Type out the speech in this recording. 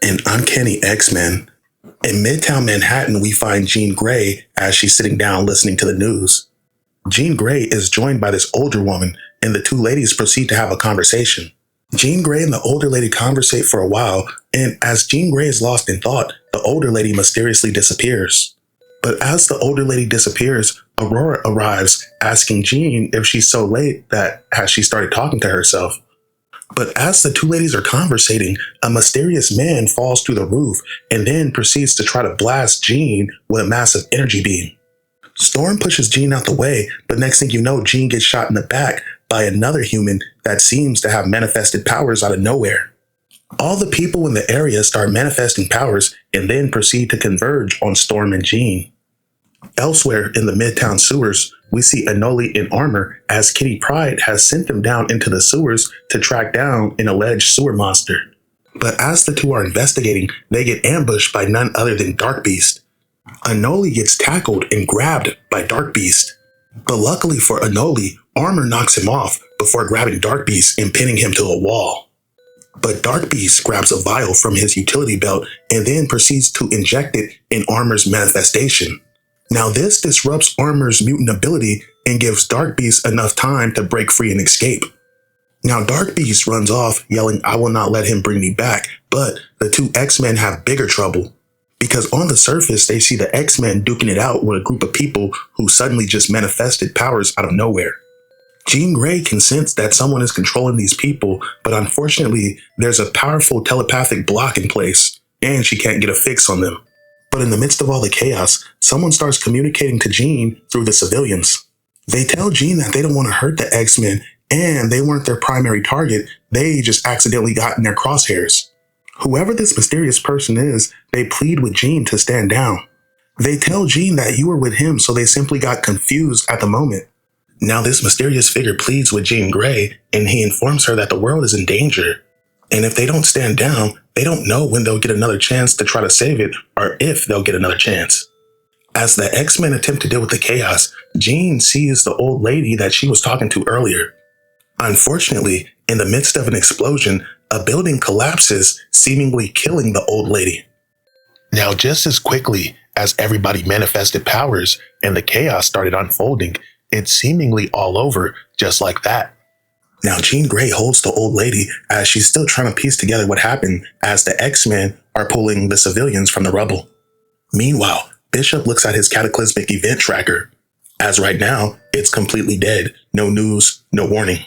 In Uncanny X-Men, in Midtown Manhattan, we find Jean Grey as she's sitting down listening to the news. Jean Grey is joined by this older woman, and the two ladies proceed to have a conversation. Jean Grey and the older lady conversate for a while, and as Jean Grey is lost in thought, the older lady mysteriously disappears. But as the older lady disappears, Aurora arrives, asking Jean if she's so late that has she started talking to herself. But as the two ladies are conversating, a mysterious man falls through the roof and then proceeds to try to blast Jean with a massive energy beam. Storm pushes Jean out the way, but next thing you know, Jean gets shot in the back by another human that seems to have manifested powers out of nowhere. All the people in the area start manifesting powers and then proceed to converge on Storm and Jean. Elsewhere in the Midtown sewers, we see Anoli in armor as Kitty Pryde has sent them down into the sewers to track down an alleged sewer monster. But as the two are investigating, they get ambushed by none other than Dark Beast. Anoli gets tackled and grabbed by Dark Beast. But luckily for Anoli, Armor knocks him off before grabbing Dark Beast and pinning him to a wall. But Dark Beast grabs a vial from his utility belt and then proceeds to inject it in Armor's manifestation. Now this disrupts Armor's mutant ability and gives Dark Beast enough time to break free and escape. Now Dark Beast runs off yelling, "I will not let him bring me back," but the two X-Men have bigger trouble. Because on the surface, they see the X-Men duking it out with a group of people who suddenly just manifested powers out of nowhere. Jean Grey can sense that someone is controlling these people, but unfortunately, there's a powerful telepathic block in place, and she can't get a fix on them. But in the midst of all the chaos, someone starts communicating to Jean through the civilians. They tell Jean that they don't want to hurt the X-Men, and they weren't their primary target, they just accidentally got in their crosshairs. Whoever this mysterious person is, they plead with Jean to stand down. They tell Jean that you were with him, so they simply got confused at the moment. Now this mysterious figure pleads with Jean Grey, and he informs her that the world is in danger. And if they don't stand down, they don't know when they'll get another chance to try to save it, or if they'll get another chance. As the X-Men attempt to deal with the chaos, Jean sees the old lady that she was talking to earlier. Unfortunately, in the midst of an explosion, a building collapses, seemingly killing the old lady. Now, just as quickly as everybody manifested powers and the chaos started unfolding, it's seemingly all over just like that. Now, Jean Grey holds the old lady as she's still trying to piece together what happened as the X-Men are pulling the civilians from the rubble. Meanwhile, Bishop looks at his cataclysmic event tracker. As right now, it's completely dead. No news, no warning.